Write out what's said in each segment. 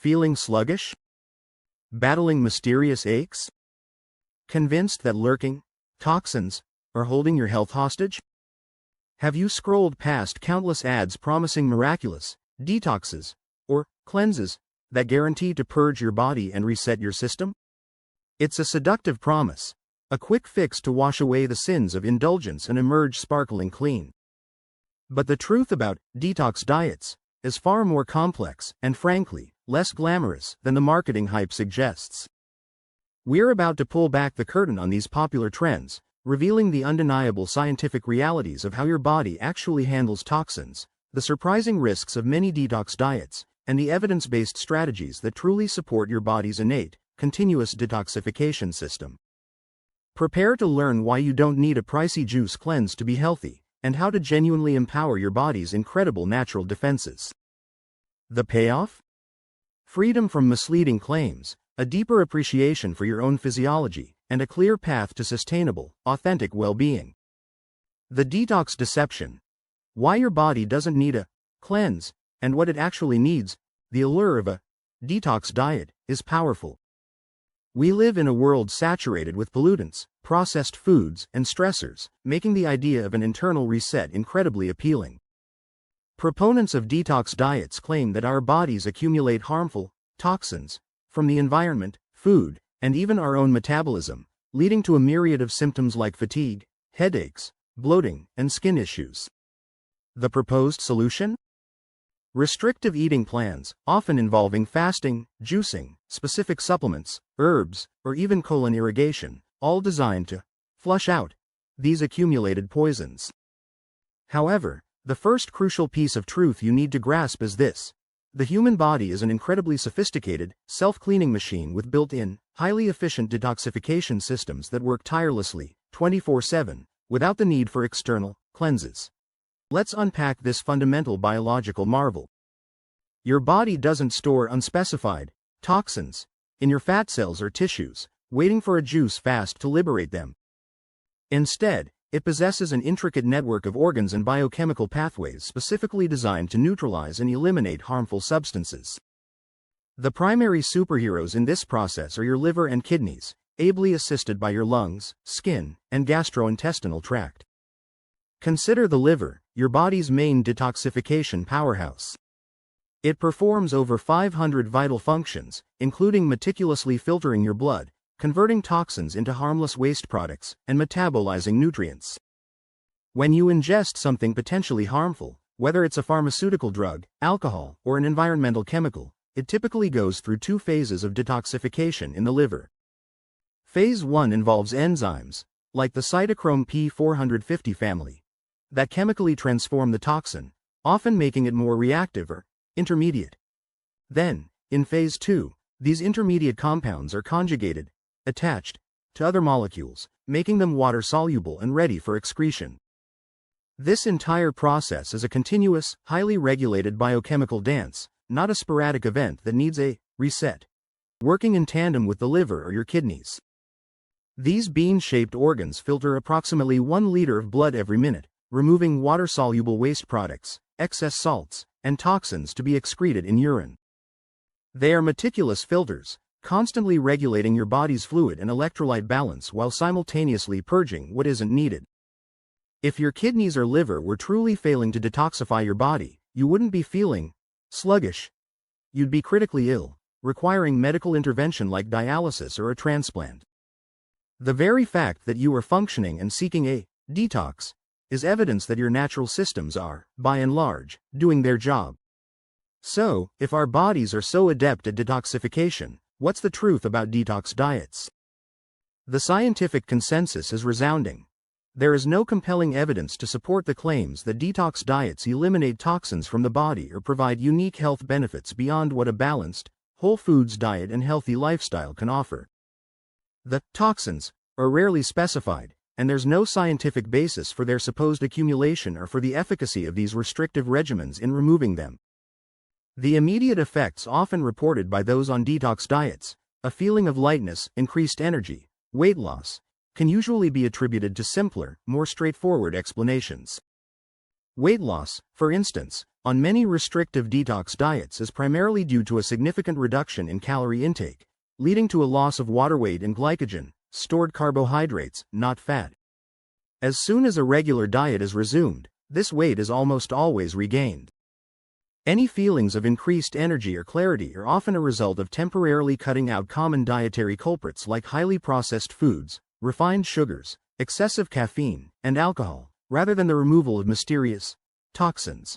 Feeling sluggish? Battling mysterious aches? Convinced that lurking toxins are holding your health hostage? Have you scrolled past countless ads promising miraculous detoxes or cleanses that guarantee to purge your body and reset your system? It's a seductive promise, a quick fix to wash away the sins of indulgence and emerge sparkling clean. But the truth about detox diets is far more complex and, frankly, less glamorous than the marketing hype suggests. We're about to pull back the curtain on these popular trends, revealing the undeniable scientific realities of how your body actually handles toxins, the surprising risks of many detox diets, and the evidence-based strategies that truly support your body's innate, continuous detoxification system. Prepare to learn why you don't need a pricey juice cleanse to be healthy, and how to genuinely empower your body's incredible natural defenses. The payoff? Freedom from misleading claims, a deeper appreciation for your own physiology, and a clear path to sustainable, authentic well-being. The detox deception. Why your body doesn't need a cleanse, and what it actually needs. The allure of a detox diet is powerful. We live in a world saturated with pollutants, processed foods, and stressors, making the idea of an internal reset incredibly appealing. Proponents of detox diets claim that our bodies accumulate harmful toxins from the environment, food, and even our own metabolism, leading to a myriad of symptoms like fatigue, headaches, bloating, and skin issues. The proposed solution? Restrictive eating plans, often involving fasting, juicing, specific supplements, herbs, or even colon irrigation, all designed to flush out these accumulated poisons. However, the first crucial piece of truth you need to grasp is this: the human body is an incredibly sophisticated, self-cleaning machine with built-in, highly efficient detoxification systems that work tirelessly, 24/7, without the need for external cleanses. Let's unpack this fundamental biological marvel. Your body doesn't store unspecified toxins in your fat cells or tissues, waiting for a juice fast to liberate them. Instead, it possesses an intricate network of organs and biochemical pathways specifically designed to neutralize and eliminate harmful substances. The primary superheroes in this process are your liver and kidneys, ably assisted by your lungs, skin, and gastrointestinal tract. Consider the liver, your body's main detoxification powerhouse. It performs over 500 vital functions, including meticulously filtering your blood, converting toxins into harmless waste products, and metabolizing nutrients. When you ingest something potentially harmful, whether it's a pharmaceutical drug, alcohol, or an environmental chemical, it typically goes through two phases of detoxification in the liver. Phase 1 involves enzymes, like the cytochrome P450 family, that chemically transform the toxin, often making it more reactive or intermediate. Then, in phase 2, these intermediate compounds are conjugated, attached to other molecules, making them water-soluble and ready for excretion. This entire process is a continuous, highly regulated biochemical dance, not a sporadic event that needs a reset, working in tandem with the liver or your kidneys. These bean-shaped organs filter approximately 1 liter of blood every minute, removing water-soluble waste products, excess salts, and toxins to be excreted in urine. They are meticulous filters, constantly regulating your body's fluid and electrolyte balance while simultaneously purging what isn't needed. If your kidneys or liver were truly failing to detoxify your body, you wouldn't be feeling sluggish. You'd be critically ill, requiring medical intervention like dialysis or a transplant. The very fact that you are functioning and seeking a detox is evidence that your natural systems are, by and large, doing their job. So, if our bodies are so adept at detoxification, what's the truth about detox diets? The scientific consensus is resounding. There is no compelling evidence to support the claims that detox diets eliminate toxins from the body or provide unique health benefits beyond what a balanced, whole foods diet and healthy lifestyle can offer. The toxins are rarely specified, and there's no scientific basis for their supposed accumulation or for the efficacy of these restrictive regimens in removing them. The immediate effects often reported by those on detox diets, a feeling of lightness, increased energy, weight loss, can usually be attributed to simpler, more straightforward explanations. Weight loss, for instance, on many restrictive detox diets is primarily due to a significant reduction in calorie intake, leading to a loss of water weight and glycogen, stored carbohydrates, not fat. As soon as a regular diet is resumed, this weight is almost always regained. Any feelings of increased energy or clarity are often a result of temporarily cutting out common dietary culprits like highly processed foods, refined sugars, excessive caffeine, and alcohol, rather than the removal of mysterious toxins.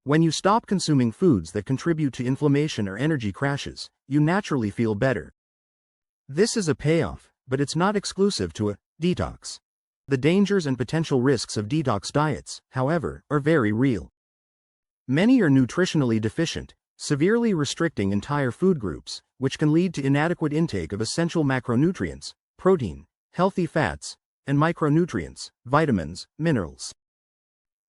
When you stop consuming foods that contribute to inflammation or energy crashes, you naturally feel better. This is a payoff, but it's not exclusive to a detox. The dangers and potential risks of detox diets, however, are very real. Many are nutritionally deficient, severely restricting entire food groups, which can lead to inadequate intake of essential macronutrients, protein, healthy fats, and micronutrients, vitamins, minerals.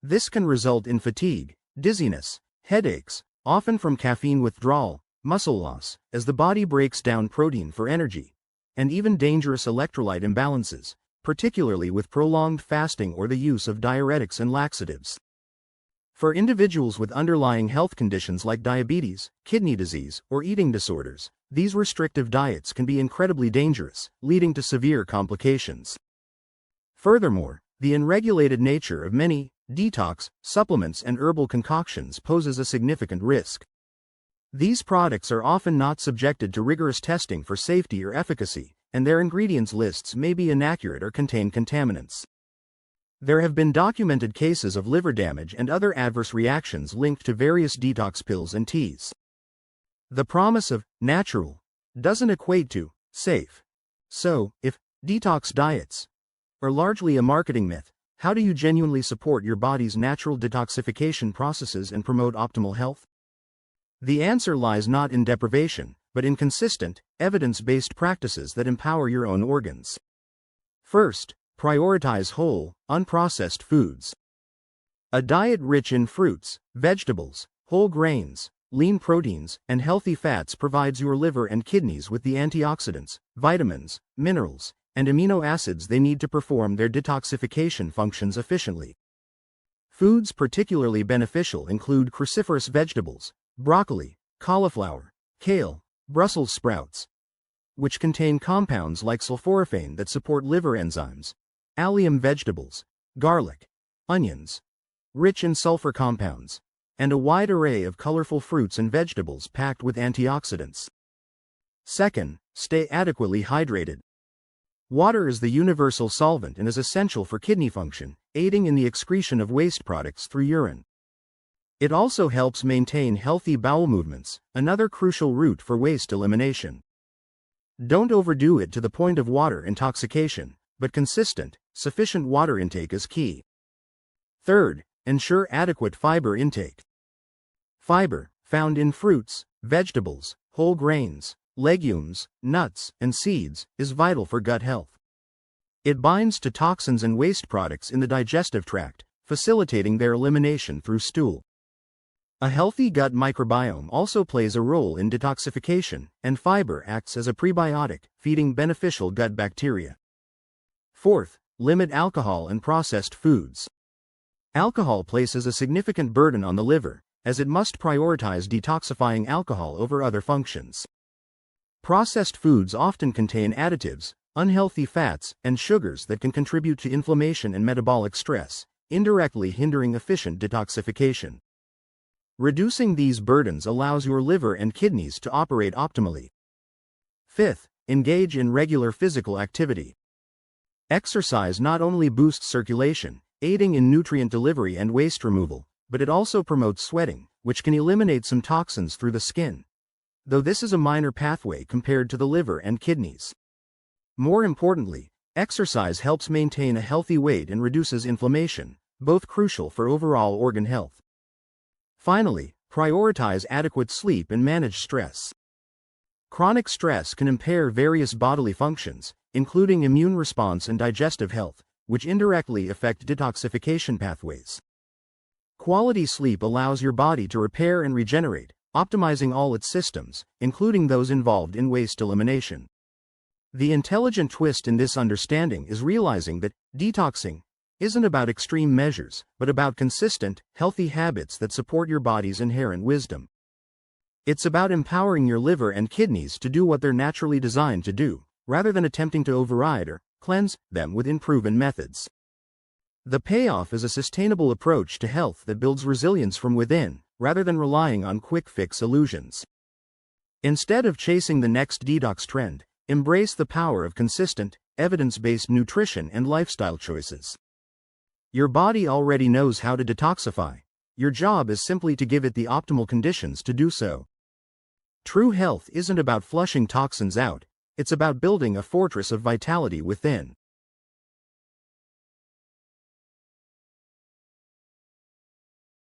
This can result in fatigue, dizziness, headaches, often from caffeine withdrawal, muscle loss, as the body breaks down protein for energy, and even dangerous electrolyte imbalances, particularly with prolonged fasting or the use of diuretics and laxatives. For individuals with underlying health conditions like diabetes, kidney disease, or eating disorders, these restrictive diets can be incredibly dangerous, leading to severe complications. Furthermore, the unregulated nature of many detox supplements and herbal concoctions poses a significant risk. These products are often not subjected to rigorous testing for safety or efficacy, and their ingredients lists may be inaccurate or contain contaminants. There have been documented cases of liver damage and other adverse reactions linked to various detox pills and teas. The promise of natural doesn't equate to safe. So, if detox diets are largely a marketing myth, how do you genuinely support your body's natural detoxification processes and promote optimal health? The answer lies not in deprivation, but in consistent, evidence-based practices that empower your own organs. First, prioritize whole, unprocessed foods. A diet rich in fruits, vegetables, whole grains, lean proteins, and healthy fats provides your liver and kidneys with the antioxidants, vitamins, minerals, and amino acids they need to perform their detoxification functions efficiently. Foods particularly beneficial include cruciferous vegetables, broccoli, cauliflower, kale, Brussels sprouts, which contain compounds like sulforaphane that support liver enzymes, allium vegetables, garlic, onions, rich in sulfur compounds, and a wide array of colorful fruits and vegetables packed with antioxidants. Second, stay adequately hydrated. Water is the universal solvent and is essential for kidney function, aiding in the excretion of waste products through urine. It also helps maintain healthy bowel movements, another crucial route for waste elimination. Don't overdo it to the point of water intoxication, but consistent, sufficient water intake is key. Third, ensure adequate fiber intake. Fiber, found in fruits, vegetables, whole grains, legumes, nuts, and seeds, is vital for gut health. It binds to toxins and waste products in the digestive tract, facilitating their elimination through stool. A healthy gut microbiome also plays a role in detoxification, and fiber acts as a prebiotic, feeding beneficial gut bacteria. Fourth, limit alcohol and processed foods. Alcohol places a significant burden on the liver, as it must prioritize detoxifying alcohol over other functions. Processed foods often contain additives, unhealthy fats, and sugars that can contribute to inflammation and metabolic stress, indirectly hindering efficient detoxification. Reducing these burdens allows your liver and kidneys to operate optimally. Fifth, engage in regular physical activity. Exercise not only boosts circulation, aiding in nutrient delivery and waste removal, but it also promotes sweating, which can eliminate some toxins through the skin, though this is a minor pathway compared to the liver and kidneys. More importantly, exercise helps maintain a healthy weight and reduces inflammation, both crucial for overall organ health. Finally, prioritize adequate sleep and manage stress. Chronic stress can impair various bodily functions, including immune response and digestive health, which indirectly affect detoxification pathways. Quality sleep allows your body to repair and regenerate, optimizing all its systems, including those involved in waste elimination. The intelligent twist in this understanding is realizing that detoxing isn't about extreme measures, but about consistent, healthy habits that support your body's inherent wisdom. It's about empowering your liver and kidneys to do what they're naturally designed to do, rather than attempting to override or cleanse them with unproven methods. The payoff is a sustainable approach to health that builds resilience from within, rather than relying on quick-fix illusions. Instead of chasing the next detox trend, embrace the power of consistent, evidence-based nutrition and lifestyle choices. Your body already knows how to detoxify. Your job is simply to give it the optimal conditions to do so. True health isn't about flushing toxins out, it's about building a fortress of vitality within.